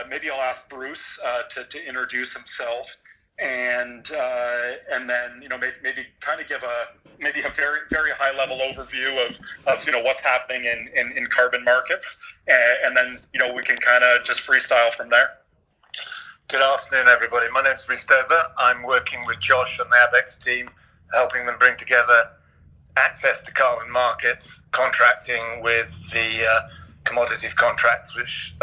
Maybe I'll ask Bruce to introduce himself, and then maybe kind of give a very very high level overview of what's happening in carbon markets, and then we can kind of just freestyle from there. Good afternoon, everybody. My name is Bruce Dover. I'm working with Josh and the Abaxx team, helping them bring together access to carbon markets, contracting with the commodities contracts which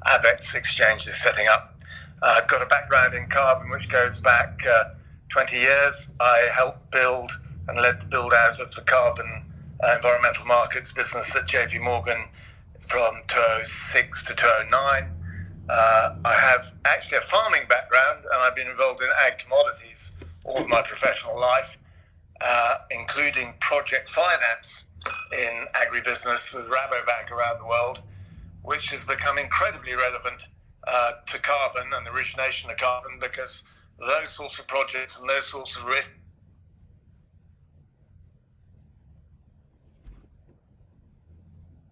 Abaxx Exchange is setting up. I've got a background in carbon which goes back 20 years. I helped build and led the build out of the carbon environmental markets business at JP Morgan from 2006 to 2009. I have actually a farming background, and I've been involved in ag commodities all of my professional life, including project finance in agribusiness with Rabobank around the world, which has become incredibly relevant to carbon and the origination of carbon, because those sorts of projects and those sorts of risks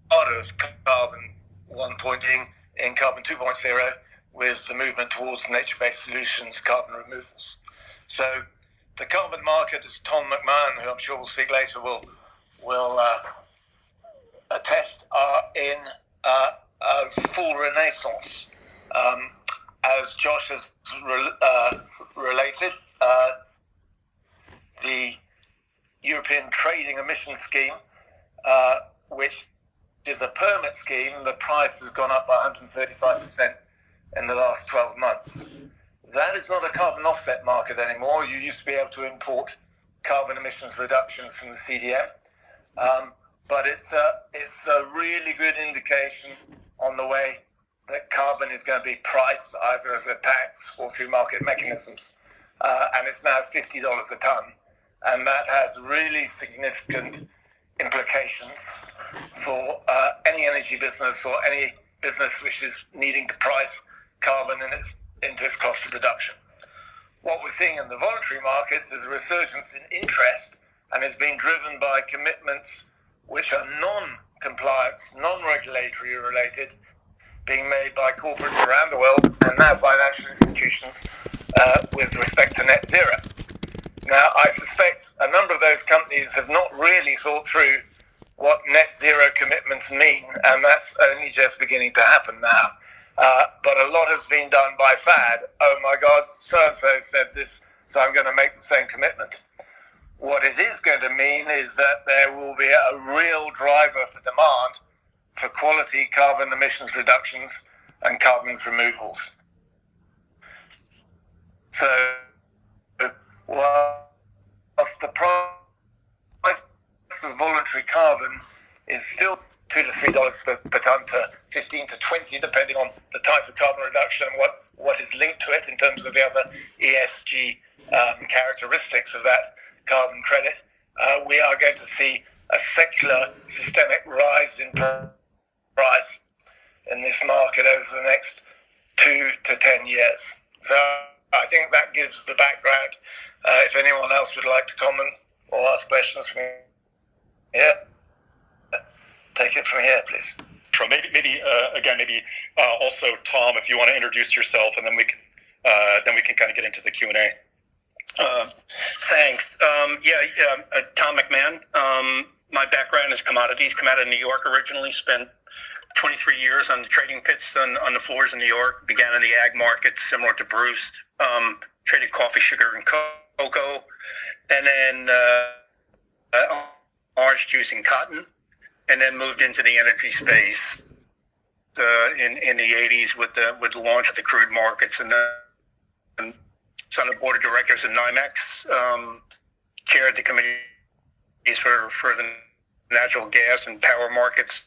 part of carbon 1.0 in carbon 2.0 with the movement towards nature-based solutions, carbon removals. So the carbon market, as Tom McMahon, who I'm sure will speak later, will attest, are in a full renaissance. As Josh has related, the European Trading Emissions Scheme, which is a permit scheme, the price has gone up by 135% in the last 12 months. That is not a carbon offset market anymore. You used to be able to import carbon emissions reductions from the CDM, but it's a really good indication on the way that carbon is going to be priced either as a tax or through market mechanisms, and it's now $50 a ton, and that has really significant implications for any energy business or any business which is needing to price carbon into its cost of production. What we're seeing in the voluntary markets is a resurgence in interest, and is being driven by commitments which are non-compliance, non-regulatory related, being made by corporates around the world and now financial institutions with respect to net zero. Now, I suspect a number of those companies have not really thought through what net zero commitments mean, and that's only just beginning to happen now. But a lot has been done by fad. Oh my God, so-and-so said this, so I'm going to make the same commitment. What it is going to mean is that there will be a real driver for demand for quality carbon emissions reductions and carbon removals. So, whilst the price of voluntary carbon is still $2 to $3 per ton, per 15 to 20, depending on the type of carbon reduction and what is linked to it in terms of the other ESG characteristics of that carbon credit, we are going to see a secular systemic rise in price in this market over the next 2 to 10 years. So I think that gives the background. If anyone else would like to comment or ask questions from here, take it from here, please. Sure. Maybe also Tom, if you want to introduce yourself, and then we can kind of get into the Q&A. Thanks. Tom McMahon. My background is commodities. Come out of New York originally. Spent 23 years on the trading pits on the floors in New York. Began in the ag market, similar to Bruce. Traded coffee, sugar, and cocoa, and then orange juice and cotton, and then moved into the energy space in the 80s with the launch of the crude markets, and then on the board of directors of NYMEX, chaired the committees for the natural gas and power markets,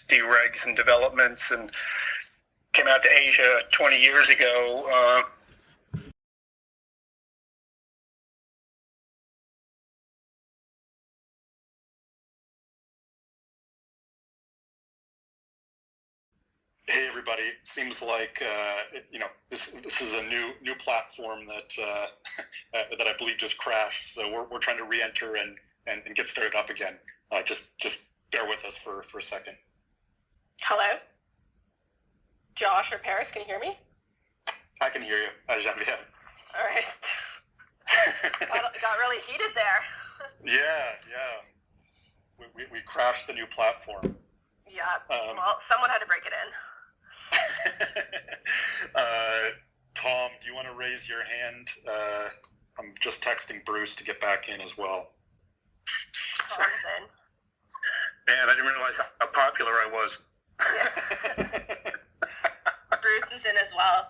deregs and developments, and came out to Asia 20 years ago. Hey everybody! Seems like this is a new platform that that I believe just crashed. So we're trying to re-enter and get started up again. Just bear with us for a second. Hello? Josh or Paris, can you hear me? I can hear you, Genevieve. All right. Got really heated there. Yeah. We crashed the new platform. Yeah, well, someone had to break it in. Tom, do you want to raise your hand? I'm just texting Bruce to get back in as well. Tom's in. Man, I didn't realize how popular I was. Yeah. Bruce is in as well.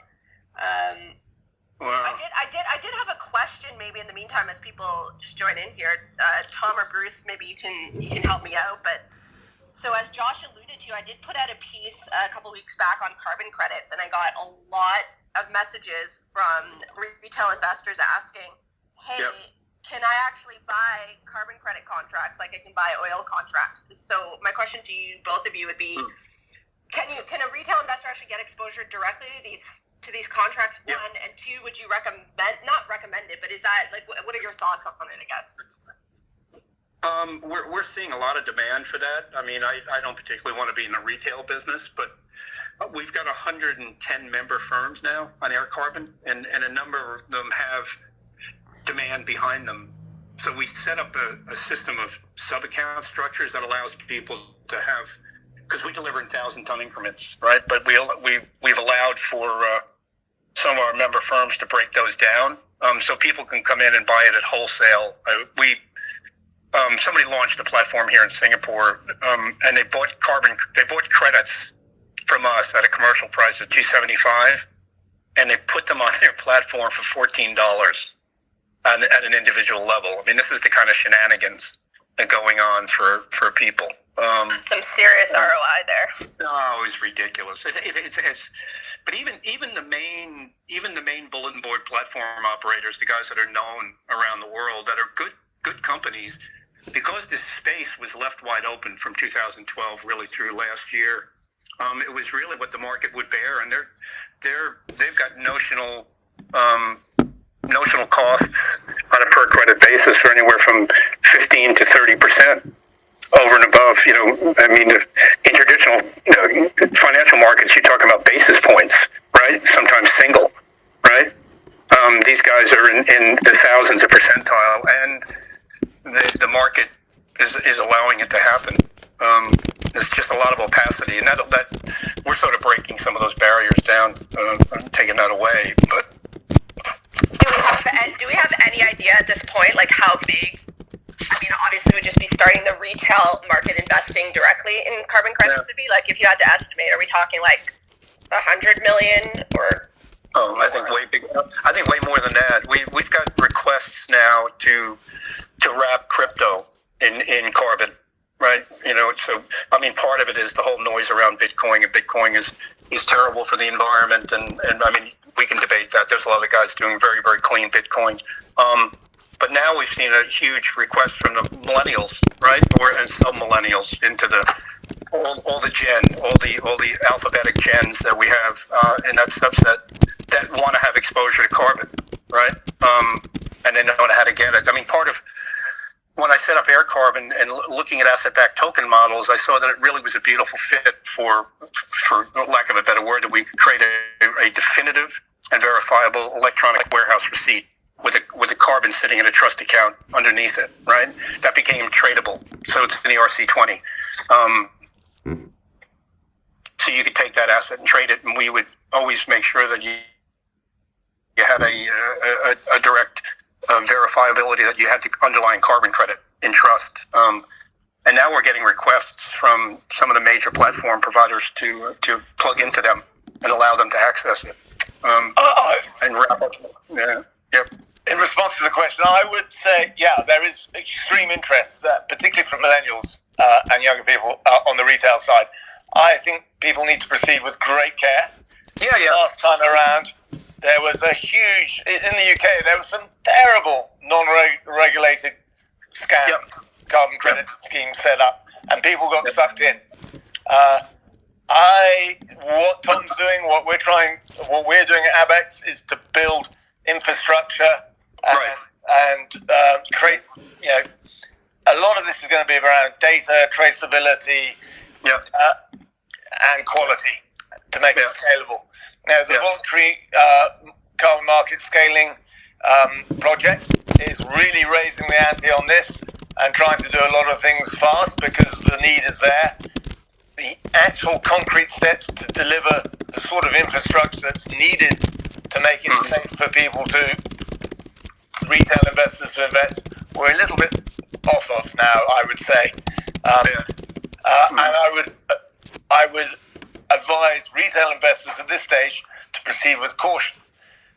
Wow. I did have a question maybe in the meantime as people just join in here. Tom or Bruce, maybe you can help me out. But so as Josh alluded to, I did put out a piece a couple weeks back on carbon credits, and I got a lot of messages from retail investors asking, hey, Yep. Can I actually buy carbon credit contracts like I can buy oil contracts? So my question to you, both of you, would be, can a retail investor actually get exposure directly to these contracts? Yep. One, and two, would you not recommend it, but is that like, what are your thoughts on it, I guess? We're seeing a lot of demand for that. I mean, I don't particularly want to be in the retail business, but we've got 110 member firms now on air carbon, and a number of them have demand behind them. So we set up a system of sub-account structures that allows people to have, because we deliver in 1,000-ton increments, right? But we've allowed for some of our member firms to break those down, so people can come in and buy it at wholesale. Somebody launched a platform here in Singapore, and they bought credits from us at a commercial price of $275, and they put them on their platform for $14 at an individual level. I mean, this is the kind of shenanigans that are going on for people. Some serious ROI there. No, it's ridiculous. But even the main bulletin board platform operators, the guys that are known around the world that are good companies, because this space was left wide open from 2012 really through last year, it was really what the market would bear, and they've got notional costs on a per credit basis for anywhere from 15 to 30% over and above. I mean, in traditional financial markets, you're talking about basis points, right? Sometimes single, right? These guys are in the thousands of percentile, and the market is allowing it to happen. There's just a lot of opacity, and that we're sort of breaking some of those barriers down, taking that away. But do we have any idea at this point, like how big? I mean, obviously, we'd just be starting the retail market investing directly in carbon credits. Would be like, if you had to estimate, are we talking like 100 million or? Oh, I think way big. I think way more than that. We've got requests now to wrap crypto in carbon, right? So I mean, part of it is the whole noise around Bitcoin, and Bitcoin is terrible for the environment, and I mean, we can debate that. There's a lot of guys doing very, very clean Bitcoin. But now we've seen a huge request from the millennials, right, and some millennials into all the alphabetic gens that we have in that subset that want to have exposure to carbon, right? And they know how to get it. I mean, part of when I set up Air Carbon and looking at asset-backed token models, I saw that it really was a beautiful fit for lack of a better word, that we could create a definitive and verifiable electronic warehouse receipt with a carbon sitting in a trust account underneath it, right? That became tradable. So it's in the RC20. So you could take that asset and trade it, and we would always make sure that you had a direct verifiability that you had the underlying carbon credit in trust. And now we're getting requests from some of the major platform providers to plug into them and allow them to access it. And wrap up. Yeah. Yep. In response to the question, I would say, yeah, there is extreme interest, particularly from millennials and younger people on the retail side. I think people need to proceed with great care. Yeah. Last time around, there was a huge, in the UK, there was some terrible non-regulated scam carbon credit schemes set up, and people got sucked in. What Tom's doing, what we're doing at Abaxx is to build infrastructure and create, a lot of this is going to be around data traceability. and quality to make it scalable. Now, the Yeah. voluntary carbon market scaling project is really raising the ante on this and trying to do a lot of things fast because the need is there. The actual concrete steps to deliver the sort of infrastructure that's needed to make it safe for people to, retail investors to invest, we're a little bit off of now, I would say. And I would advise retail investors at this stage to proceed with caution.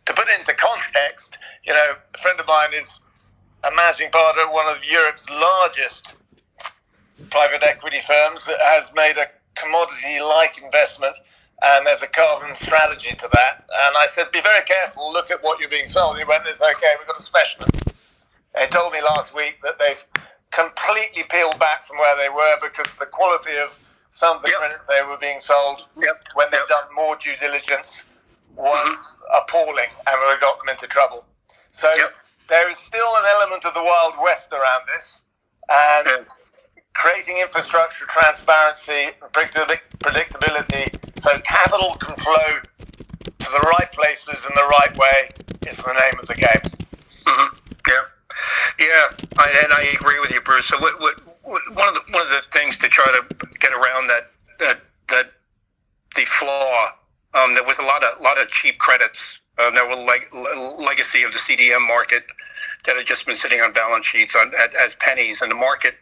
To put it into context, a friend of mine is a managing partner at one of Europe's largest private equity firms that has made a commodity-like investment, and there's a carbon strategy to that. And I said, be very careful, look at what you're being sold. He went, it's okay, we've got a specialist. They told me last week that they've completely peeled back from where they were because the quality of some of the credits they were being sold when they've done more due diligence was appalling and would have got them into trouble. So there is still an element of the Wild West around this, and creating infrastructure, transparency, predictability, so capital can flow to the right places in the right way is the name of the game. And I agree with you, Bruce. So one of the things to try to get around that the flaw, there was a lot of cheap credits that were legacy of the CDM market that had just been sitting on balance sheets as pennies, and the market.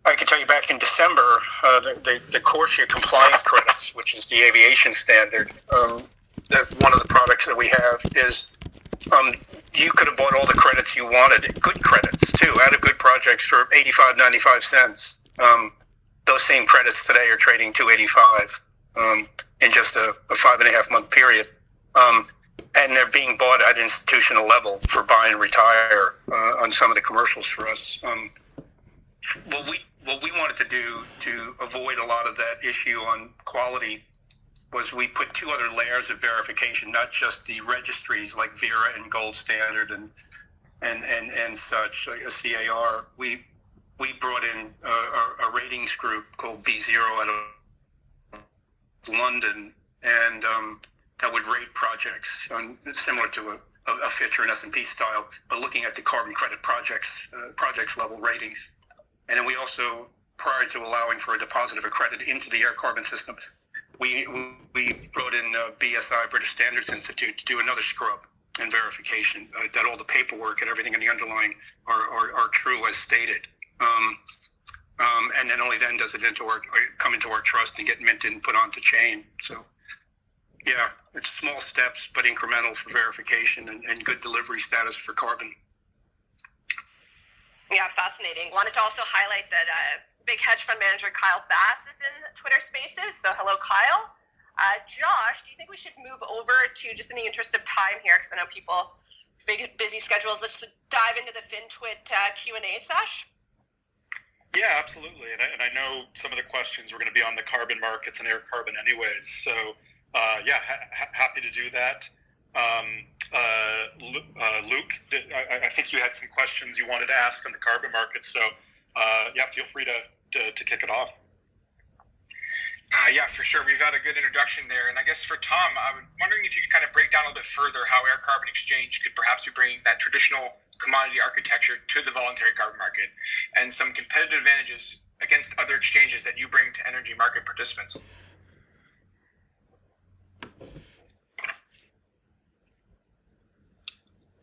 I can tell you back in December, the CORSIA compliant credits, which is the aviation standard, one of the products that we have is you could have bought all the credits you wanted, good credits too, out of good projects for 85, 95 cents. Those same credits today are trading $2.85 in just a 5.5 month period. And they're being bought at institutional level for buy and retire on some of the commercials for us. What we wanted to do to avoid a lot of that issue on quality was we put two other layers of verification, not just the registries like Vera and Gold Standard and such, like a CAR. We brought in a ratings group called B0 out of London, and that would rate projects similar to a Fitch or an S&P style, but looking at the carbon credit projects level ratings. And then we also, prior to allowing for a deposit of a credit into the air carbon system, we brought in BSI, British Standards Institute, to do another scrub and verification that all the paperwork and everything in the underlying are true as stated. And then only then does it come into our trust and get minted and put onto chain. So, yeah, it's small steps, but incremental for verification and good delivery status for carbon. Yeah, fascinating. Wanted to also highlight that big hedge fund manager Kyle Bass is in Twitter Spaces. So hello, Kyle. Josh, do you think we should move over to, just in the interest of time here, because I know people, busy schedules, let's dive into the FinTwit Q&A sesh? Yeah, absolutely. And I know some of the questions were going to be on the carbon markets and air carbon anyways. So, happy to do that. Luke, I think you had some questions you wanted to ask on the carbon markets. So, feel free to kick it off. Yeah, for sure. We've got a good introduction there. And I guess for Tom, I'm wondering if you could kind of break down a little bit further how Air Carbon Exchange could perhaps be bringing that traditional commodity architecture to the voluntary carbon market and some competitive advantages against other exchanges that you bring to energy market participants.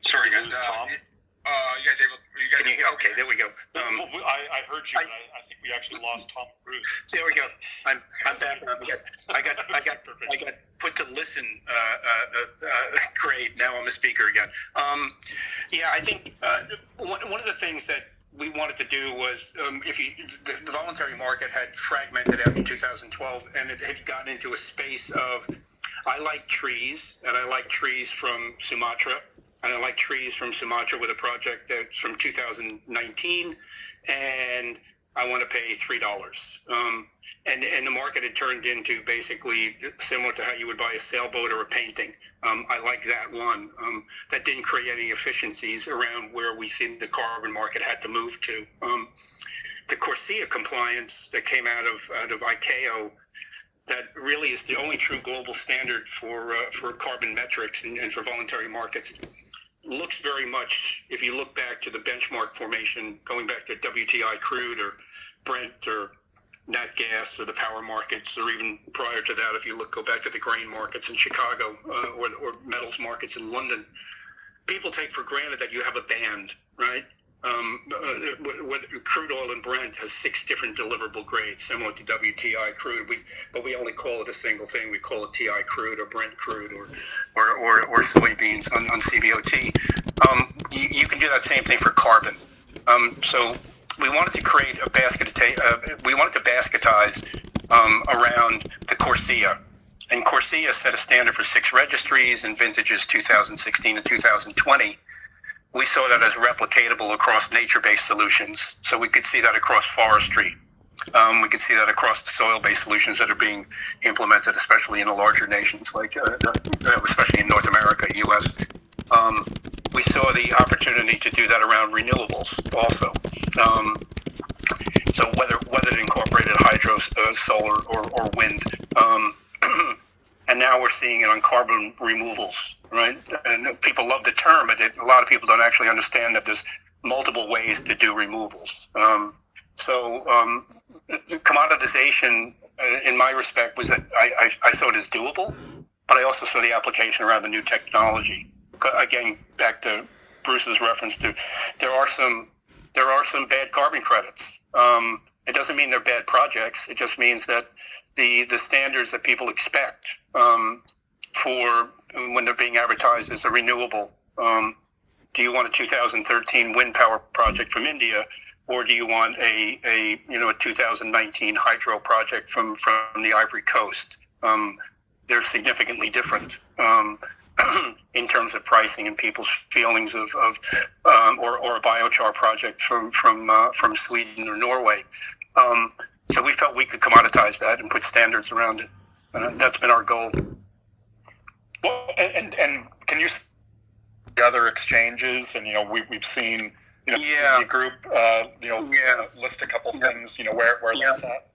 Sorry, guys. Tom? You guys able? Can you, okay, there we go. I heard you, but I think we actually lost Tom and Bruce. There we go. I'm back. I got put to listen. Great. Now I'm a speaker again. I think one of the things that we wanted to do was, the voluntary market had fragmented after 2012, and it had gotten into a space of, I like trees, and I like trees from Sumatra. And I like trees from Sumatra with a project that's from 2019, and I want to pay $3. And the market had turned into basically similar to how you would buy a sailboat or a painting. I like that one. That didn't create any efficiencies around where we see the carbon market had to move to. The CORSIA compliance that came out of ICAO that really is the only true global standard for carbon metrics and for voluntary markets, looks very much, if you look back to the benchmark formation, going back to WTI crude or Brent or nat gas or the power markets, or even prior to that, if you go back to the grain markets in Chicago or metals markets in London, people take for granted that you have a band, right? What crude oil and Brent has 6 different deliverable grades, similar to WTI crude. But we only call it a single thing. We call it TI crude or Brent crude or soybeans on CBOT. You can do that same thing for carbon. So we wanted to create a we wanted to basketize around the CORSIA. And CORSIA set a standard for 6 registries in vintages 2016 and 2020. We saw that as replicatable across nature-based solutions. So we could see that across forestry. We could see that across the soil-based solutions that are being implemented, especially in the larger nations, like especially in North America, U.S. We saw the opportunity to do that around renewables also. So whether it incorporated hydro, solar, or wind. And now we're seeing it on carbon removals, right? And people love the term, but a lot of people don't actually understand that there's multiple ways to do removals. The commoditization, in my respect, was that I saw it as doable, but I also saw the application around the new technology. Again, back to Bruce's reference to, there are some bad carbon credits. It doesn't mean they're bad projects. It just means that the standards that people expect for when they're being advertised as a renewable. Do you want a 2013 wind power project from India, or do you want a 2019 hydro project from the Ivory Coast? They're significantly different in terms of pricing and people's feelings of or a biochar project from Sweden or Norway. So we felt we could commoditize that and put standards around it. That's been our goal. Well, and can you the other exchanges? And we've seen the group list a couple things. Where that's at.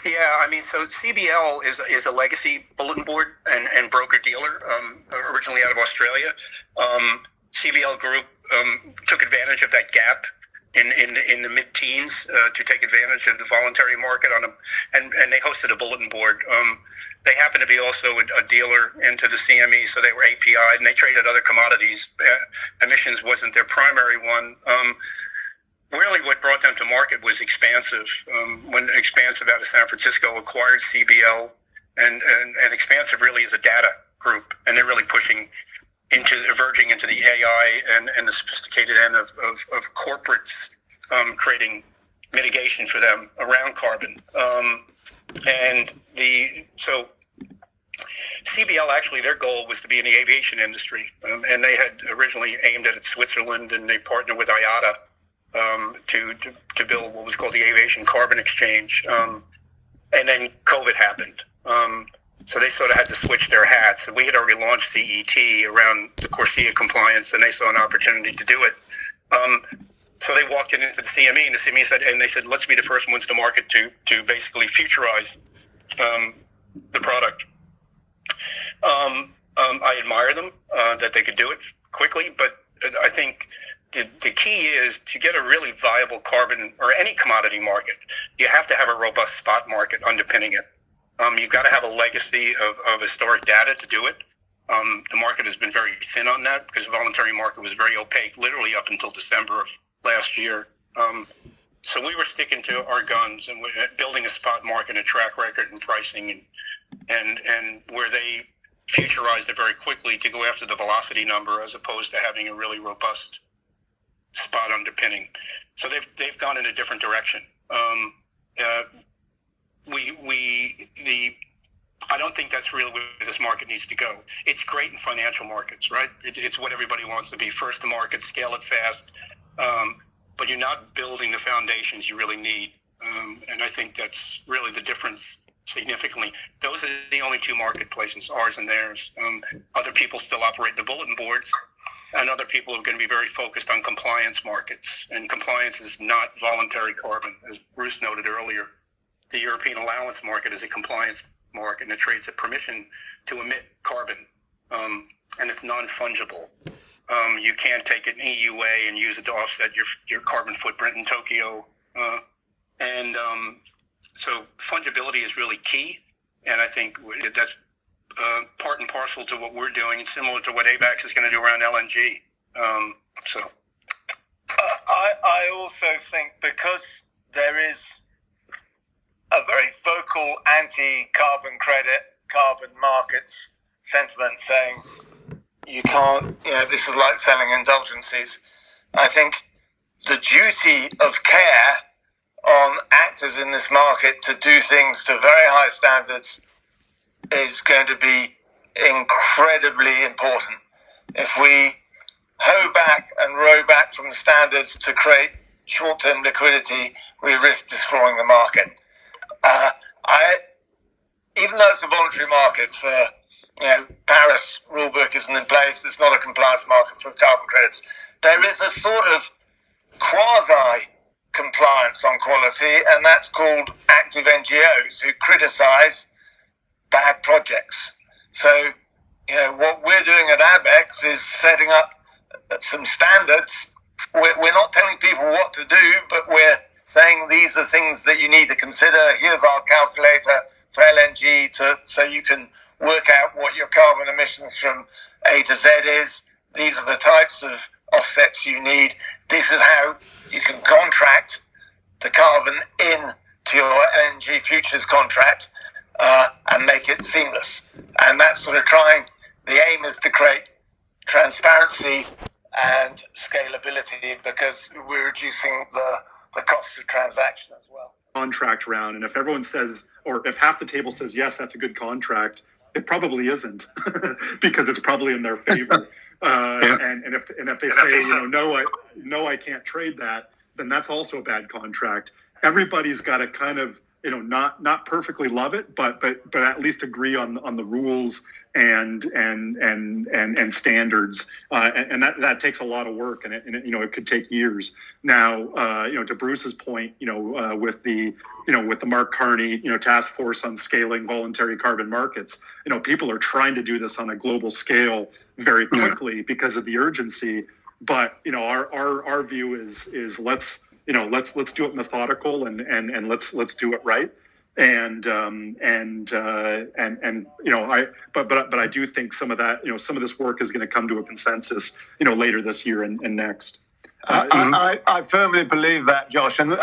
Yeah, I mean, so CBL is a legacy bulletin board and broker dealer, originally out of Australia. CBL Group took advantage of that gap in the mid-teens to take advantage of the voluntary market and they hosted a bulletin board. They happened to be also a dealer into the CME, so they were API'd, and they traded other commodities. Emissions wasn't their primary one. Really what brought them to market was Expansive. When Expansive out of San Francisco acquired CBL, and Expansive really is a data group, and they're really pushing verging into the AI and the sophisticated end of corporates creating mitigation for them around carbon. So CBL, actually, their goal was to be in the aviation industry, and they had originally aimed at Switzerland, and they partnered with IATA to build what was called the Aviation Carbon Exchange. And then COVID happened. So they sort of had to switch their hats. We had already launched CET around the CORSIA compliance, and they saw an opportunity to do it. So they walked into the CME, and the CME said, let's be the first ones to market to basically futurize the product. I admire them that they could do it quickly, but I think the key is to get a really viable carbon or any commodity market. You have to have a robust spot market underpinning it. You've got to have a legacy of historic data to do it. The market has been very thin on that because the voluntary market was very opaque, literally up until December of last year. So we were sticking to our guns and building a spot market, a track record in pricing, and where they futurized it very quickly to go after the velocity number as opposed to having a really robust spot underpinning. So they've gone in a different direction. I don't think that's really where this market needs to go. It's great in financial markets, right? It's what everybody wants to be, first to market, scale it fast, but you're not building the foundations you really need. And I think that's really the difference significantly. Those are the only two marketplaces, ours and theirs. Other people still operate the bulletin boards, and other people are going to be very focused on compliance markets. And compliance is not voluntary carbon, as Bruce noted earlier. The European allowance market is a compliance market, and it trades at permission to emit carbon, and it's non-fungible. You can't take an EUA and use it to offset your carbon footprint in Tokyo. So fungibility is really key, and I think that's part and parcel to what we're doing, and similar to what Abaxx is going to do around LNG. I also think because there is a very vocal anti-carbon credit, carbon markets sentiment saying you can't, this is like selling indulgences. I think the duty of care on actors in this market to do things to very high standards is going to be incredibly important. If we hoe back and row back from the standards to create short-term liquidity, we risk destroying the market. Even though it's a voluntary market for, Paris rulebook isn't in place, it's not a compliance market for carbon credits, there is a sort of quasi-compliance on quality, and that's called active NGOs who criticize bad projects. So, what we're doing at Abaxx is setting up some standards. We're not telling people what to do, but we're saying these are things that you need to consider. Here's our calculator for LNG so you can work out what your carbon emissions from A to Z is. These are the types of offsets you need. This is how you can contract the carbon into your LNG futures contract and make it seamless. And that's sort of the aim is to create transparency and scalability because we're reducing the cost of transaction as well. Contract round, and if everyone says, or if half the table says yes, that's a good contract, it probably isn't because it's probably in their favor. And if they say, no, I can't trade that, then that's also a bad contract. Everybody's got to kind of, not perfectly love it, but at least agree on the rules and standards, and that takes a lot of work, and it could take years. Now, to Bruce's point, with the Mark Carney, task force on scaling voluntary carbon markets, people are trying to do this on a global scale very quickly because of the urgency. But our view is let's do it methodical and let's do it right. But I do think some of this work is going to come to a consensus, later this year and next. I firmly believe that, Josh. And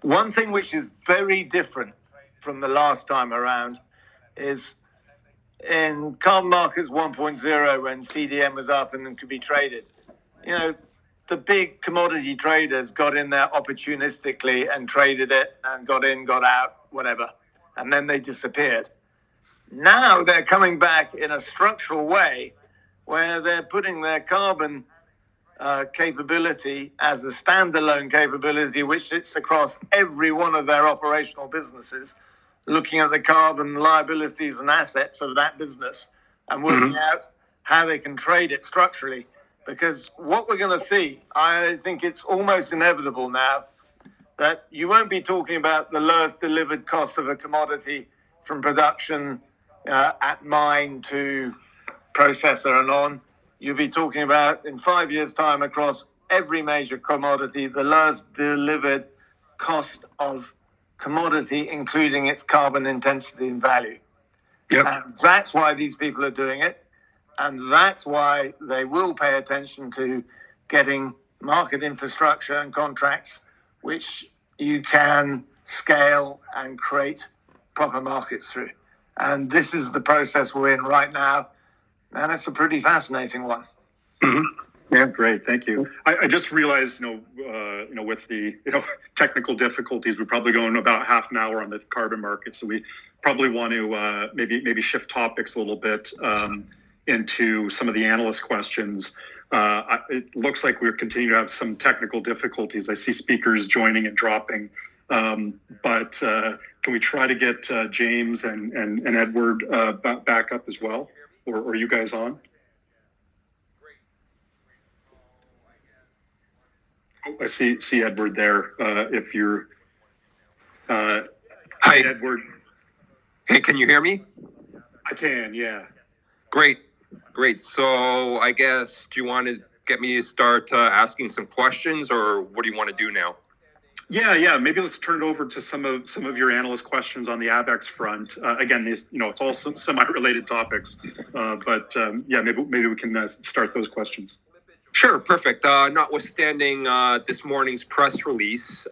one thing which is very different from the last time around is in carbon markets 1.0 when CDM was up and could be traded. The big commodity traders got in there opportunistically and traded it and got in, got out, whatever. And then they disappeared. Now they're coming back in a structural way where they're putting their carbon capability as a standalone capability, which sits across every one of their operational businesses, looking at the carbon liabilities and assets of that business and working out how they can trade it structurally. Because what we're going to see, I think it's almost inevitable now, that you won't be talking about the lowest delivered cost of a commodity from production at mine to processor and on. You'll be talking about, in 5 years' time, across every major commodity, the lowest delivered cost of commodity, including its carbon intensity and value. Yep. And that's why these people are doing it. And that's why they will pay attention to getting market infrastructure and contracts which you can scale and create proper markets through. And this is the process we're in right now. And it's a pretty fascinating one. Mm-hmm. Yeah, great. Thank you. I just realized, with the technical difficulties, we're probably going about half an hour on the carbon market. So we probably want to maybe shift topics a little bit into some of the analyst questions. It looks like we're continuing to have some technical difficulties. I see speakers joining and dropping. But can we try to get James and Edward back up as well? Or are you guys on? Oh, I see Edward there. If you're... Hi, Edward. Hey, can you hear me? I can, yeah. Great. So I guess, do you want to get me to start asking some questions, or what do you want to do now? Yeah. Maybe let's turn it over to some of your analyst questions on the Abaxx front. Again, it's all semi-related topics, but maybe we can start those questions. Sure, perfect. Notwithstanding this morning's press release,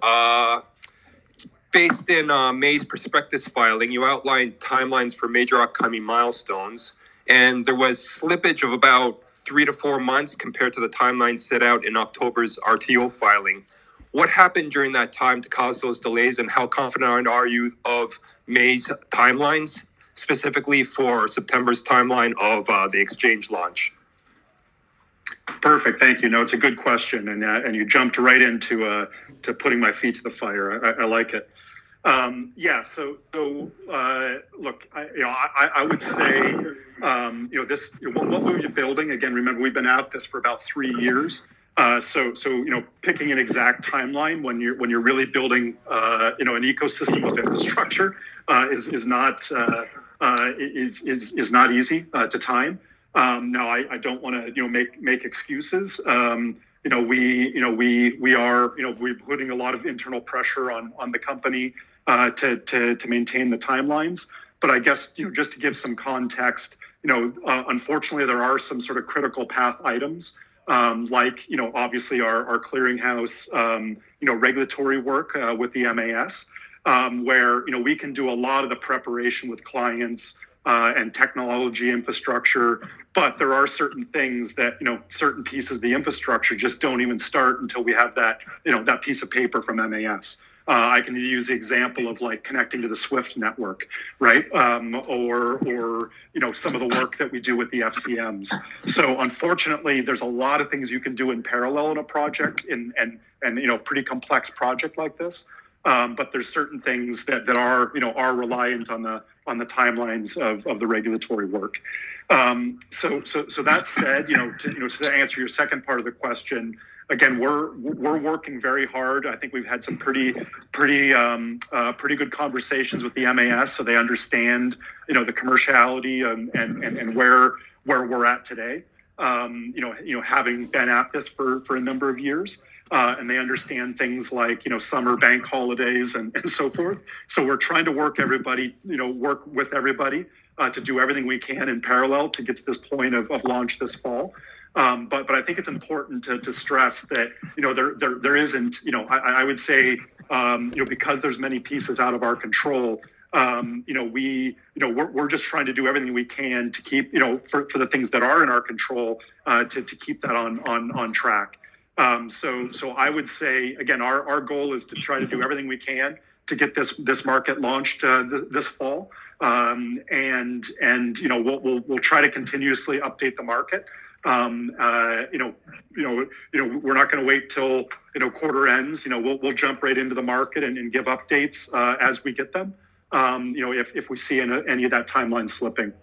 based in May's prospectus filing, you outlined timelines for major upcoming milestones, and there was slippage of about 3 to 4 months compared to the timeline set out in October's RTO filing. What happened during that time to cause those delays, and how confident are you of May's timelines, specifically for September's timeline of the exchange launch? Perfect, thank you. No, it's a good question, and you jumped right into to putting my feet to the fire. I like it. Look, I would say, this, what we've been building. Again, remember, we've been at this for about 3 years. Picking an exact timeline when you're really building, an ecosystem of infrastructure is not easy to time. Now, I don't want to make excuses. We're putting a lot of internal pressure on the company to maintain the timelines. But I guess, just to give some context, unfortunately, there are some sort of critical path items, like, obviously our clearinghouse, regulatory work with the MAS, where, we can do a lot of the preparation with clients and technology infrastructure, but there are certain things that, certain pieces of the infrastructure just don't even start until we have that, that piece of paper from MAS. I can use the example of like connecting to the SWIFT network, right? Or some of the work that we do with the FCMs. So unfortunately, there's a lot of things you can do in parallel in a project, and pretty complex project like this. But there's certain things that are reliant on the timelines of the regulatory work. So that said, to answer your second part of the question, again, we're working very hard. I think we've had some pretty good conversations with the MAS, so they understand, the commerciality and where we're at today. Having been at this for a number of years. And they understand things like, summer bank holidays and so forth. So we're trying to work with everybody to do everything we can in parallel to get to this point of launch this fall. But I think it's important to stress that, there isn't, I would say, because there's many pieces out of our control, we're just trying to do everything we can to keep, for the things that are in our control, to keep that on track. So I would say, again, our goal is to try to do everything we can to get this market launched this fall, and we'll try to continuously update the market. We're not going to wait till quarter ends. We'll jump right into the market and give updates as we get them. If we see any of that timeline slipping.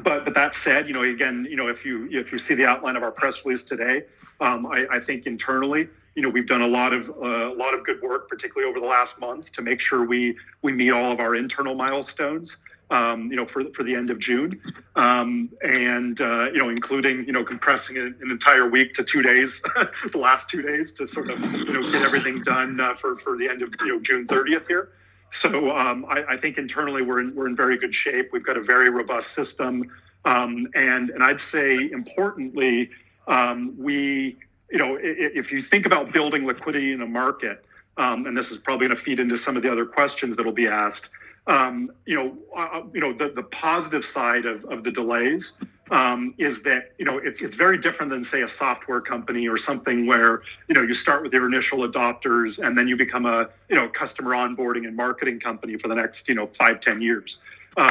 But that said, again, if you see the outline of our press release today, I think internally, we've done a lot of good work, particularly over the last month, to make sure we meet all of our internal milestones, for the end of June, including compressing an entire week to 2 days, the last 2 days, to sort of get everything done for the end of June 30th here. So I think internally we're in very good shape. We've got a very robust system, and I'd say importantly, if you think about building liquidity in a market, and this is probably going to feed into some of the other questions that'll be asked. The positive side of the delays is that it's very different than, say, a software company or something where you start with your initial adopters and then you become a customer onboarding and marketing company for the next 5-10 years.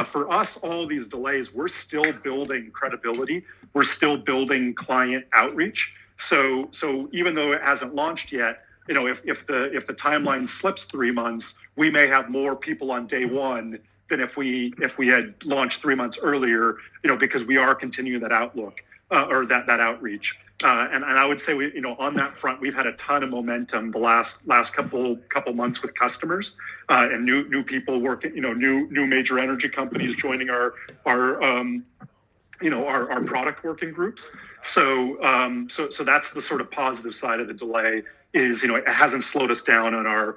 For us, all these delays, we're still building credibility. We're still building client outreach. So even though it hasn't launched yet, if the timeline slips 3 months, we may have more people on day one than if we had launched 3 months earlier, because we are continuing that outlook or that outreach. And I would say on that front, we've had a ton of momentum the last couple months with customers and new people working, new major energy companies joining our product working groups. So that's the sort of positive side of the delay is, it hasn't slowed us down on our,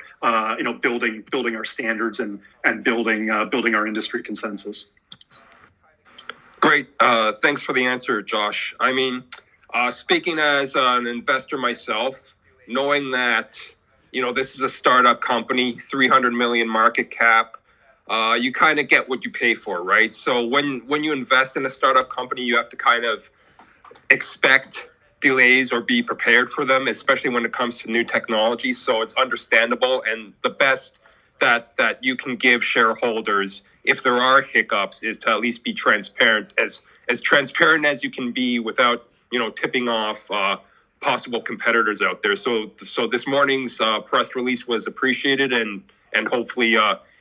building our standards and building our industry consensus. Great. Thanks for the answer, Josh. I mean, speaking as an investor myself, knowing that, this is a startup company, 300 million market cap, you kind of get what you pay for, right? So when you invest in a startup company, you have to kind of expect delays or be prepared for them, especially when it comes to new technology. So it's understandable, and the best that you can give shareholders if there are hiccups is to at least be transparent, as transparent as you can be without tipping off possible competitors out there. So this morning's press release was appreciated, and hopefully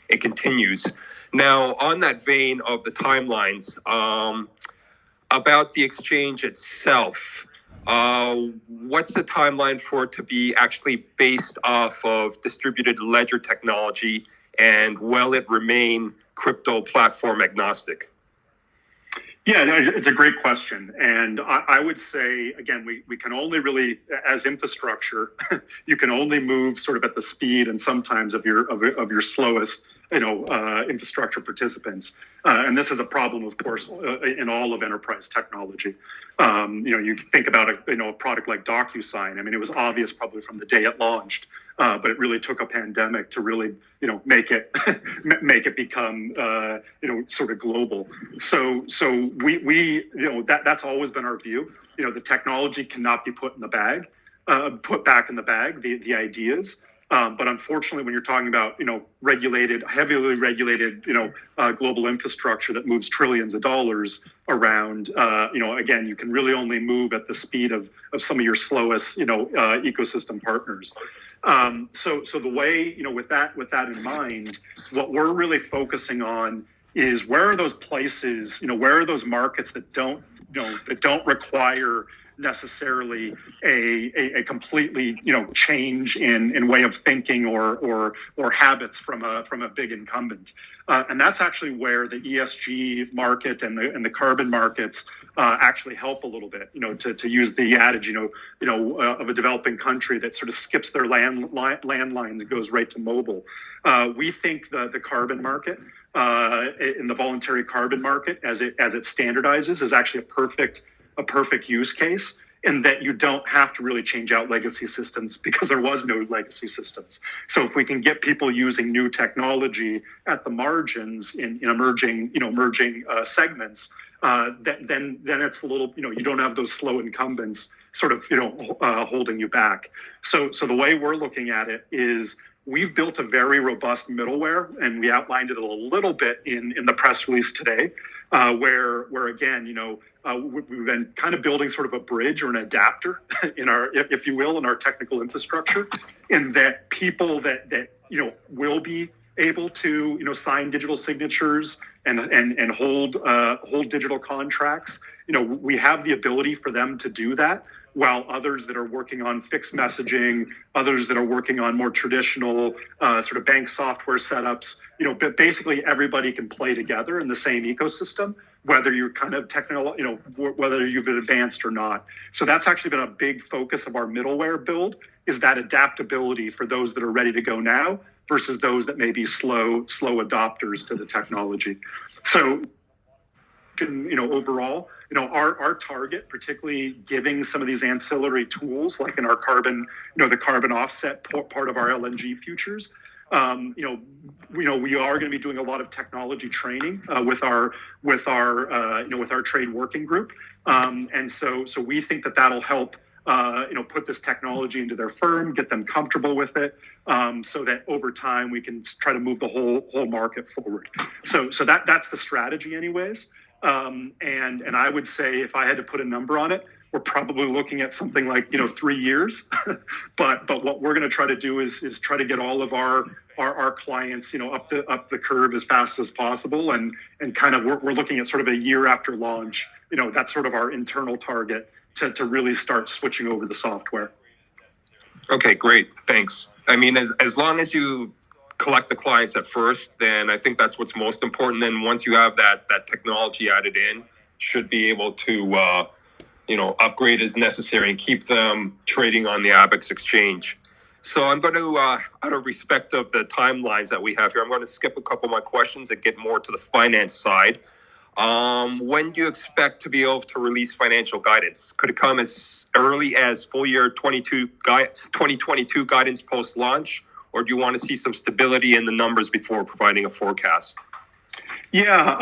it continues. Now, on that vein of the timelines, about the exchange itself, what's the timeline for it to be actually based off of distributed ledger technology, and will it remain crypto platform agnostic? Yeah, no, it's a great question. And I would say, again, we can only really, as infrastructure, you can only move sort of at the speed and sometimes of your slowest, infrastructure participants. And this is a problem, of course, in all of enterprise technology. You think about a product like DocuSign. I mean, it was obvious probably from the day it launched, but it really took a pandemic to really, make it become, sort of global. So we that's always been our view. The technology cannot be put back in the bag, the ideas. But unfortunately, when you're talking about, heavily regulated, global infrastructure that moves trillions of dollars around, again, you can really only move at the speed of some of your slowest, ecosystem partners. So the way, with that in mind, what we're really focusing on is where are those places, where are those markets that don't require necessarily a completely change in way of thinking or habits from a big incumbent, and that's actually where the ESG market and the carbon markets actually help a little bit. To use the adage, of a developing country that sort of skips their landlines and goes right to mobile. We think the carbon market, in the voluntary carbon market, as it standardizes, is actually a perfect use case, in that you don't have to really change out legacy systems, because there was no legacy systems. So if we can get people using new technology at the margins in emerging segments, then it's a little, you don't have those slow incumbents sort of, holding you back. So the way we're looking at it is we've built a very robust middleware, and we outlined it a little bit in the press release today, where again, we've been kind of building sort of a bridge or an adapter in our, if you will, in our technical infrastructure, in that people that will be able to sign digital signatures and hold digital contracts. We have the ability for them to do that, while others that are working on fixed messaging, others that are working on more traditional sort of bank software setups, but basically everybody can play together in the same ecosystem, whether you're kind of technical, whether you've been advanced or not. So that's actually been a big focus of our middleware build, is that adaptability for those that are ready to go now versus those that may be slow adopters to the technology. So, overall, our target, particularly giving some of these ancillary tools, like in our carbon, the carbon offset part of our LNG futures, we are going to be doing a lot of technology training with our trade working group, and so we think that'll help put this technology into their firm, get them comfortable with it, so that over time we can try to move the whole market forward. So that's the strategy, anyways. And I would say, if I had to put a number on it, we're probably looking at something like 3 years. but what we're going to try to do is try to get all of our clients up the curve as fast as possible, and kind of we're looking at sort of a year after launch. That's sort of our internal target, to really start switching over the software. Okay, great. Thanks. I mean, as long as you collect the clients at first, then I think that's what's most important. Then once you have that technology added in, should be able to upgrade as necessary and keep them trading on the Abaxx exchange. So I'm going to, out of respect of the timelines that we have here, I'm going to skip a couple of my questions and get more to the finance side. When do you expect to be able to release financial guidance? Could it come as early as full year 2022 guidance post-launch, or do you want to see some stability in the numbers before providing a forecast? Yeah,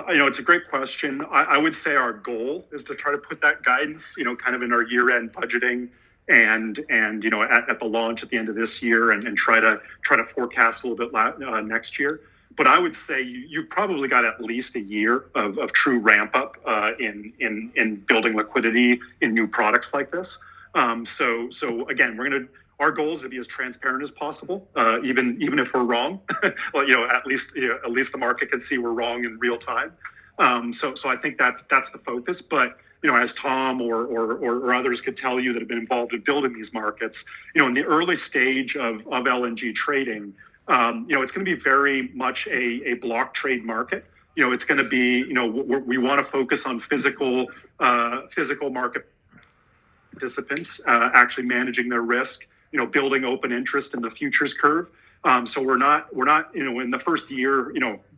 it's a great question. I would say our goal is to try to put that guidance, kind of in our year-end budgeting and at the launch at the end of this year and try to forecast a little bit next year. But I would say you've probably got at least a year of true ramp up in building liquidity in new products like this. So again, our goal is to be as transparent as possible, even if we're wrong. Well, at least the market can see we're wrong in real time. So I think that's the focus. But as Tom or others could tell you that have been involved in building these markets, in the early stage of LNG trading, it's going to be very much a block trade market. It's going to be, we want to focus on physical market participants actually managing their risk, building open interest in the futures curve. So we're not, in the first year,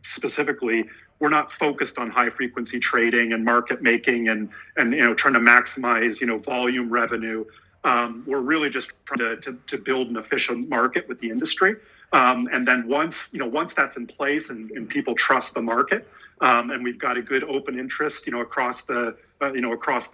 specifically, we're not focused on high frequency trading and market making and trying to maximize, volume revenue. We're really just trying to build an efficient market with the industry. And then once that's in place and people trust the market, and we've got a good open interest, across the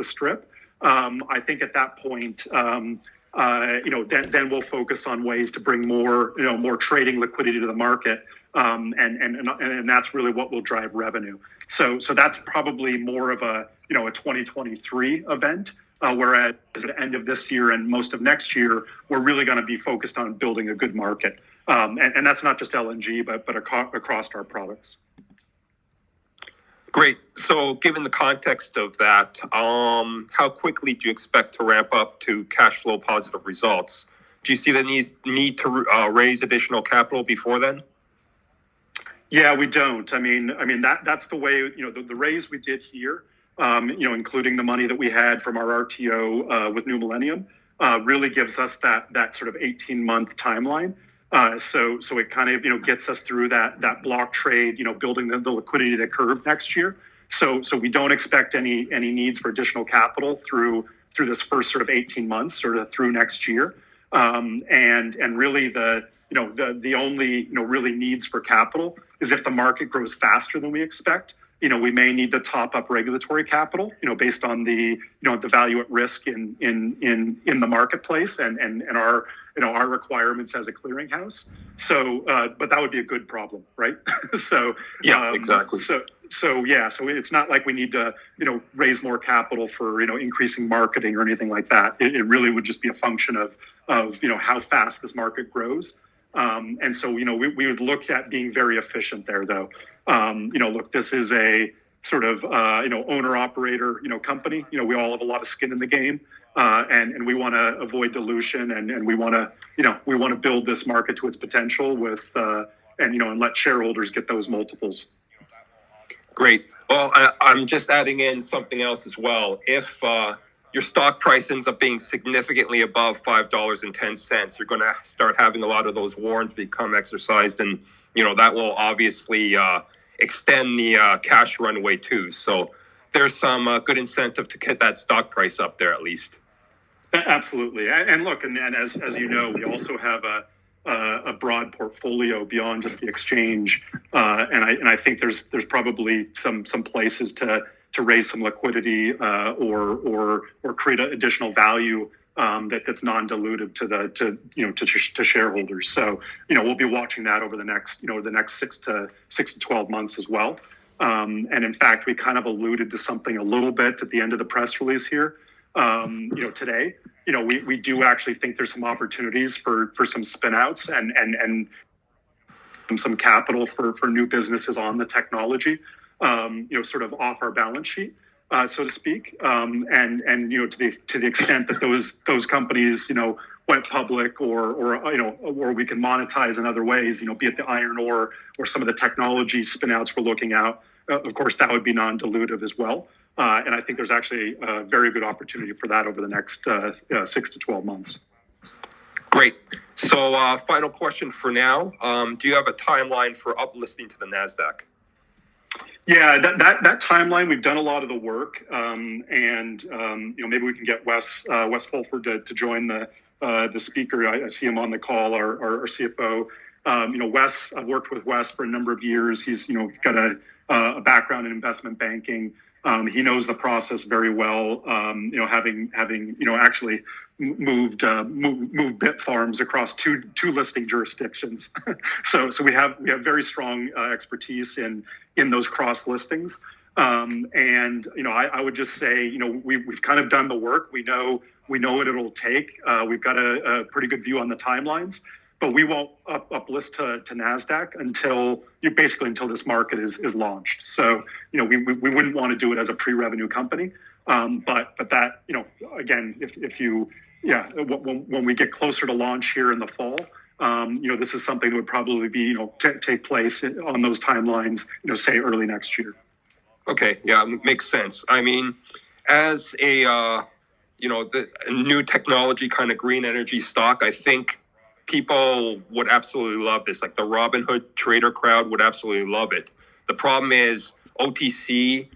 strip, I think at that point, then we'll focus on ways to bring more trading liquidity to the market, and that's really what will drive revenue. So that's probably more of a 2023 event. Whereas at the end of this year and most of next year, we're really going to be focused on building a good market, and that's not just LNG, but across our products. Great. So given the context of that, how quickly do you expect to ramp up to cash flow positive results? Do you see the need to raise additional capital before then? Yeah, we don't. I mean that's the way, the raise we did here, including the money that we had from our RTO with New Millennium, really gives us that sort of 18-month timeline. So it kind of, gets us through that block trade, building the liquidity of the curve next year. So we don't expect any needs for additional capital through this first sort of 18 months, sort of through next year. And really the only, really needs for capital is if the market grows faster than we expect. We may need to top up regulatory capital, based on the, the value at risk in the marketplace and our, our requirements as a clearinghouse. So, but that would be a good problem, right? So yeah, exactly. So it's not like we need to, raise more capital for, increasing marketing or anything like that. It really would just be a function of how fast this market grows. And so, we would look at being very efficient there, though. Look, this is a sort of, owner operator, company. We all have a lot of skin in the game, and we want to avoid dilution, and we want to, build this market to its potential with, and let shareholders get those multiples. Great. Well, I'm just adding in something else as well. If your stock price ends up being significantly above $5.10, you're going to start having a lot of those warrants become exercised, and that will obviously extend the cash runway too. So there's some good incentive to get that stock price up there at least. Absolutely, and look, and as you know, we also have a broad portfolio beyond just the exchange, and I think there's probably some places to raise some liquidity or create additional value that's non-dilutive to shareholders. So we'll be watching that over the next the next 6 to 12 months as well. And in fact, we kind of alluded to something a little bit at the end of the press release here. Today, we do actually think there's some opportunities for some spin outs and some capital for new businesses on the technology, sort of off our balance sheet. so to speak. And to the extent that those companies went public or we can monetize in other ways, be it the iron ore or some of the technology spinouts we're looking at. Of course, that would be non-dilutive as well. And I think there's actually a very good opportunity for that over the next 6 to 12 months. Great. So final question for now. Do you have a timeline for uplisting to the NASDAQ? Yeah, that timeline, we've done a lot of the work, and maybe we can get Wes Fulford to join the speaker. I see him on the call, our CFO. Wes, I've worked with Wes for a number of years. He's got a background in investment banking. He knows the process very well. Having actually moved Bitfarms across two listing jurisdictions. so we have very strong expertise in those cross listings. I would just say we've kind of done the work. We know what it'll take. We've got a pretty good view on the timelines. But we won't uplist to NASDAQ until this market is launched. So, we wouldn't want to do it as a pre-revenue company. But that, again, when we get closer to launch here in the fall, this is something that would probably be, take place on those timelines, say early next year. Okay. Yeah, makes sense. I mean, as a new technology kind of green energy stock, I think people would absolutely love this. Like the Robinhood trader crowd would absolutely love it. The problem is OTC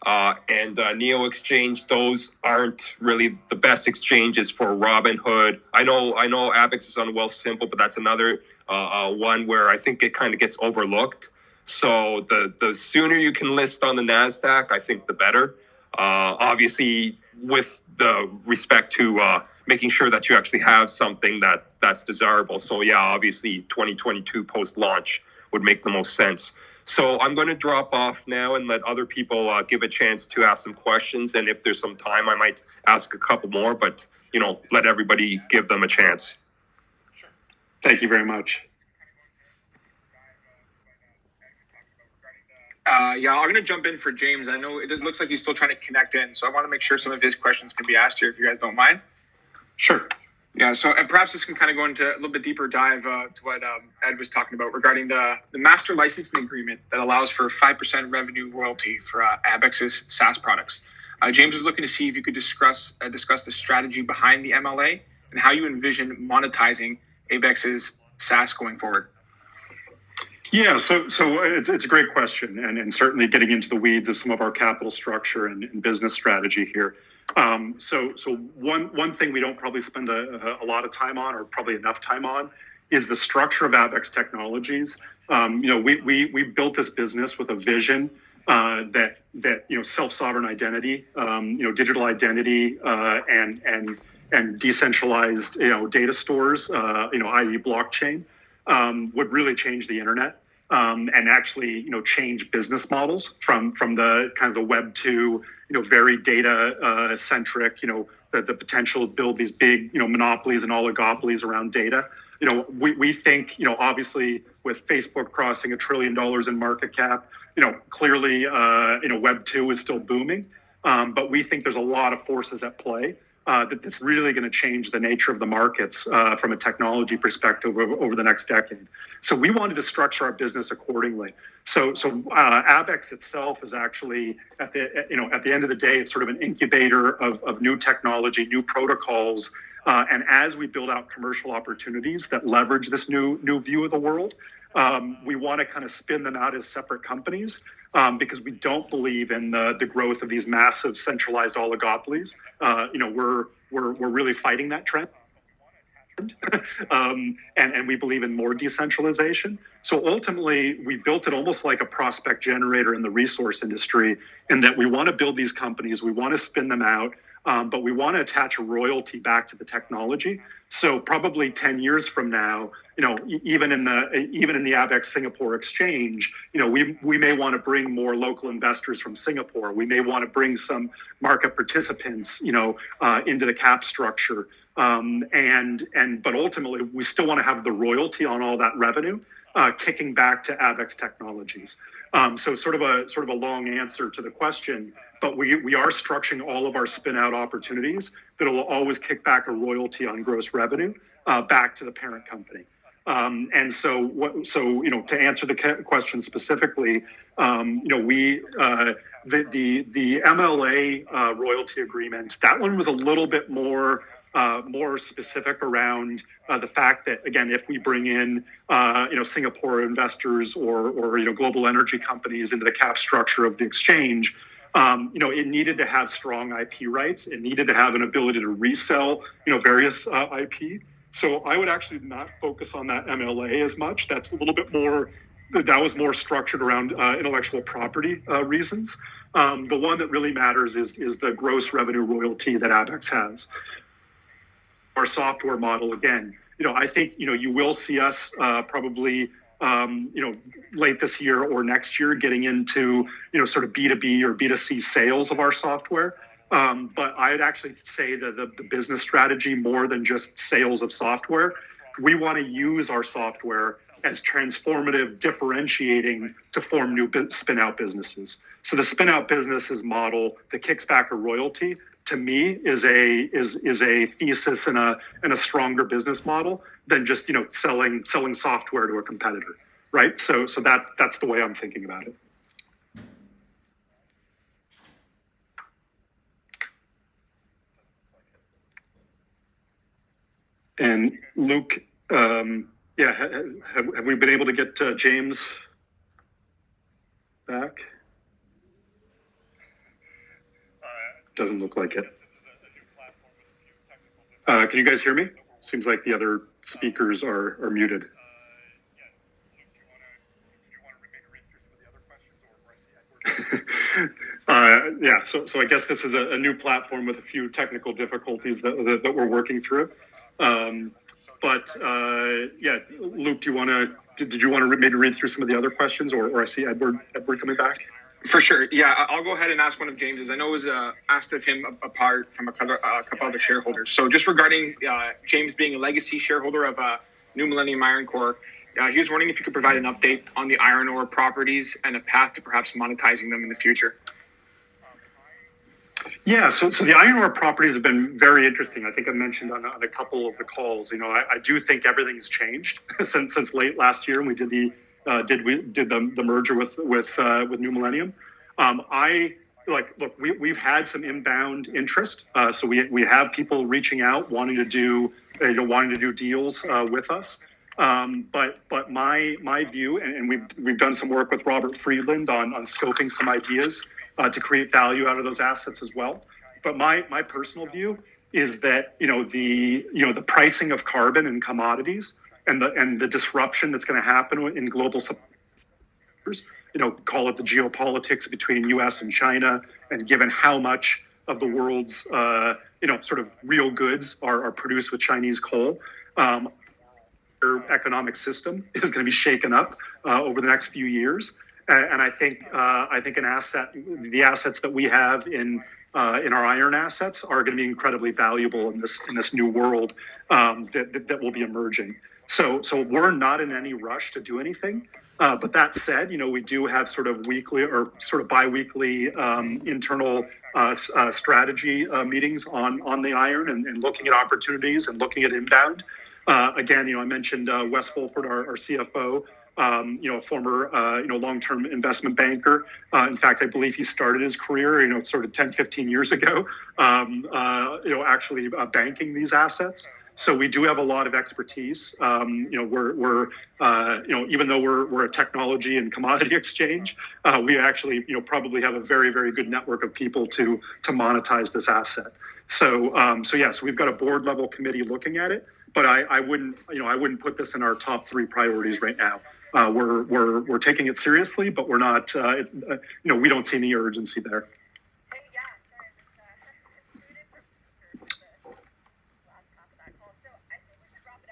and Neo Exchange, those aren't really the best exchanges for Robinhood. I know Abaxx is on Wealthsimple, but that's another one where I think it kind of gets overlooked. So the sooner you can list on the NASDAQ, I think the better. Obviously, with the respect to making sure that you actually have something that's desirable. So yeah, obviously 2022 post-launch would make the most sense. So I'm going to drop off now and let other people give a chance to ask some questions. And if there's some time, I might ask a couple more, but let everybody give them a chance. Sure. Thank you very much. I'm going to jump in for James. I know it looks like he's still trying to connect in, so I want to make sure some of his questions can be asked here if you guys don't mind. Sure. Yeah, so and perhaps this can kind of go into a little bit deeper dive to what Ed was talking about regarding the master licensing agreement that allows for 5% revenue royalty for Abaxx's SaaS products. James was looking to see if you could discuss the strategy behind the MLA and how you envision monetizing Abaxx's SaaS going forward. Yeah, so it's a great question, and certainly getting into the weeds of some of our capital structure and business strategy here. So one thing we don't probably spend a lot of time on, or probably enough time on, is the structure of Abaxx Technologies. We built this business with a vision that self-sovereign identity, digital identity, and decentralized data stores, i.e. blockchain, would really change the internet. And actually, change business models from the kind of the Web 2, very data centric, the potential to build these big, monopolies and oligopolies around data. We think, obviously, with Facebook crossing $1 trillion in market cap, clearly, Web 2 is still booming. But we think there's a lot of forces at play that's really going to change the nature of the markets from a technology perspective over the next decade. So we wanted to structure our business accordingly. So Abaxx itself is actually at the end of the day, it's sort of an incubator of new technology, new protocols. And as we build out commercial opportunities that leverage this new view of the world, we want to kind of spin them out as separate companies. Because we don't believe in the growth of these massive centralized oligopolies. We're really fighting that trend. And we believe in more decentralization. So ultimately, we built it almost like a prospect generator in the resource industry, in that we want to build these companies, we want to spin them out, but we want to attach a royalty back to the technology. So probably 10 years from now, even in the Abaxx Singapore exchange, we may want to bring more local investors from Singapore. We may want to bring some market participants, into the cap structure. But ultimately, we still want to have the royalty on all that revenue kicking back to Abaxx Technologies. So sort of a long answer to the question, but we are structuring all of our spin out opportunities that will always kick back a royalty on gross revenue back to the parent company. And so to answer the question specifically, the MLA royalty agreement, that one was a little bit more specific around the fact that, again, if we bring in Singapore investors or global energy companies into the cap structure of the exchange, it needed to have strong IP rights. It needed to have an ability to resell various IP. So I would actually not focus on that MLA as much. That's a little bit more. That was more structured around intellectual property reasons. The one that really matters is the gross revenue royalty that Abaxx has. Our software model, again, I think you will see us probably late this year or next year getting into sort of B2B or B2C sales of our software. But I'd actually say that the business strategy, more than just sales of software, we want to use our software as transformative, differentiating to form new spin-out businesses. So the spin-out businesses model that kicks back a royalty, to me, is a thesis and a stronger business model than just selling software to a competitor, right? So that's the way I'm thinking about it. And Luke, have we been able to get James back? Doesn't look like it. Can you guys hear me? Seems like the other speakers are muted. So I guess this is a new platform with a few technical difficulties that we're working through. Luke, did you want to maybe read through some of the other questions, or I see Edward coming back? For sure. Yeah, I'll go ahead and ask one of James's. I know it was asked of him apart from a couple other shareholders. So just regarding James being a legacy shareholder of New Millennium Iron Core, he was wondering if you could provide an update on the iron ore properties and a path to perhaps monetizing them in the future. Yeah, so the iron ore properties have been very interesting. I think I mentioned on a couple of the calls. I do think everything's changed since late last year when we did the merger with New Millennium. We've had some inbound interest. So we have people reaching out wanting to do deals with us. But my view, and we've done some work with Robert Friedland on scoping some ideas to create value out of those assets as well. But my personal view is that the pricing of carbon and commodities and the disruption that's going to happen in global suppliers, call it the geopolitics between U.S. and China, and given how much of the world's sort of real goods are produced with Chinese coal, our economic system is going to be shaken up over the next few years. And I think the assets that we have in our iron assets are going to be incredibly valuable in this new world that will be emerging. So we're not in any rush to do anything. But that said, we do have sort of weekly or sort of biweekly internal strategy meetings on the iron and looking at opportunities and looking at inbound. Again, I mentioned Wes Fulford, our CFO. A former, long-term investment banker. In fact, I believe he started his career, sort of 10, 15 years ago, actually banking these assets. So we do have a lot of expertise. We're even though we're a technology and commodity exchange, we actually, probably have a very, very good network of people to monetize this asset. So we've got a board level committee looking at it, but I wouldn't put this in our top 3 priorities right now. We're taking it seriously, but we're not. We don't see any urgency there.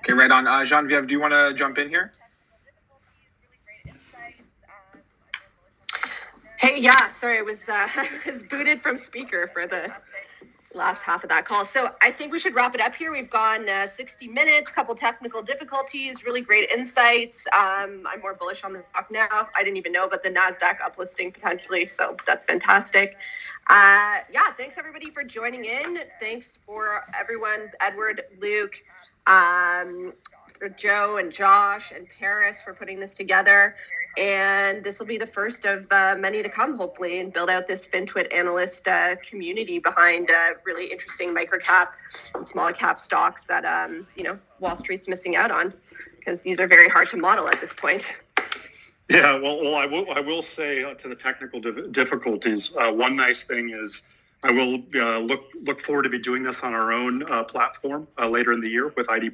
Okay, right on. Genevieve, do you want to jump in here? Hey, yeah, sorry, I was booted from speaker for the last half of that call. So I think we should wrap it up here. We've gone 60 minutes, couple technical difficulties, really great insights. I'm more bullish on the stock now. I didn't even know about the NASDAQ uplisting potentially, so that's fantastic. Thanks everybody for joining in. Thanks for everyone, Edward, Luke, for Joe and Josh and Paris for putting this together. And this will be the first of many to come, hopefully, and build out this FinTwit analyst community behind really interesting microcap and small cap stocks that Wall Street's missing out on, because these are very hard to model at this point. Yeah, well, I will say to the technical difficulties, one nice thing is I will look forward to be doing this on our own platform later in the year with ID++,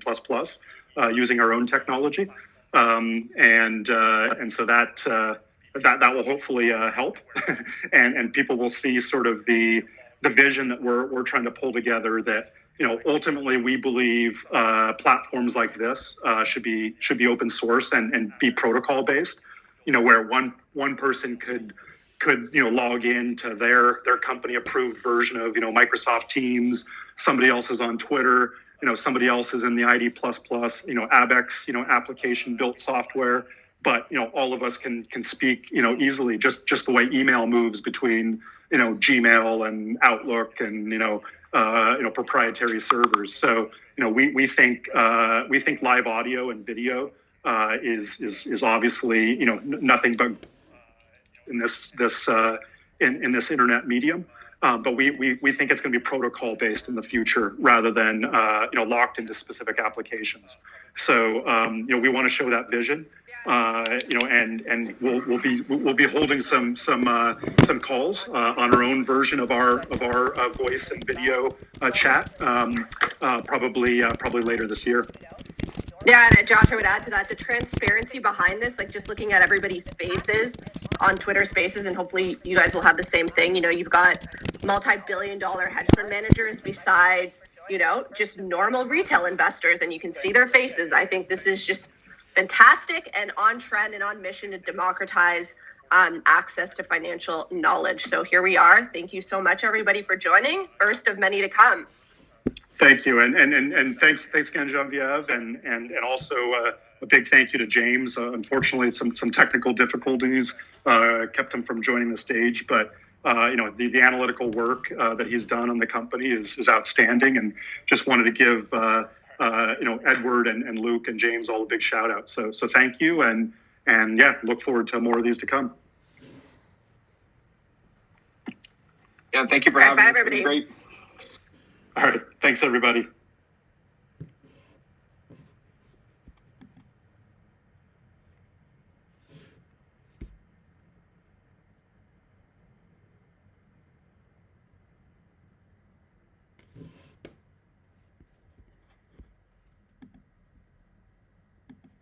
using our own technology. And so that will hopefully help, and people will see sort of the vision that we're trying to pull together. That ultimately we believe platforms like this should be open source and be protocol based. Where one person could log in to their company approved version of Microsoft Teams. Somebody else is on Twitter. Somebody else is in the ID++, Abaxx, application built software, but, all of us can speak, easily, just the way email moves between, Gmail and Outlook and, proprietary servers. So, we think live audio and video is obviously, nothing but in this internet medium. But we think it's going to be protocol based in the future rather than locked into specific applications. So we want to show that vision, and we'll be holding some calls on our own version of our voice and video chat probably later this year. Yeah, and Josh, I would add to that the transparency behind this, like just looking at everybody's faces on Twitter Spaces, and hopefully you guys will have the same thing. You've got multi-billion-dollar hedge fund managers beside, just normal retail investors, and you can see their faces. I think this is just fantastic and on trend and on mission to democratize access to financial knowledge. So here we are. Thank you so much, everybody, for joining. First of many to come. Thank you, and thanks again, Genevieve, and also a big thank you to James. Unfortunately, some technical difficulties kept him from joining the stage, but the analytical work that he's done on the company is outstanding, and just wanted to give Edward and Luke and James all a big shout out. So thank you, and look forward to more of these to come. Yeah, thank you for having us. Bye, everybody. Great. All right. Thanks, everybody.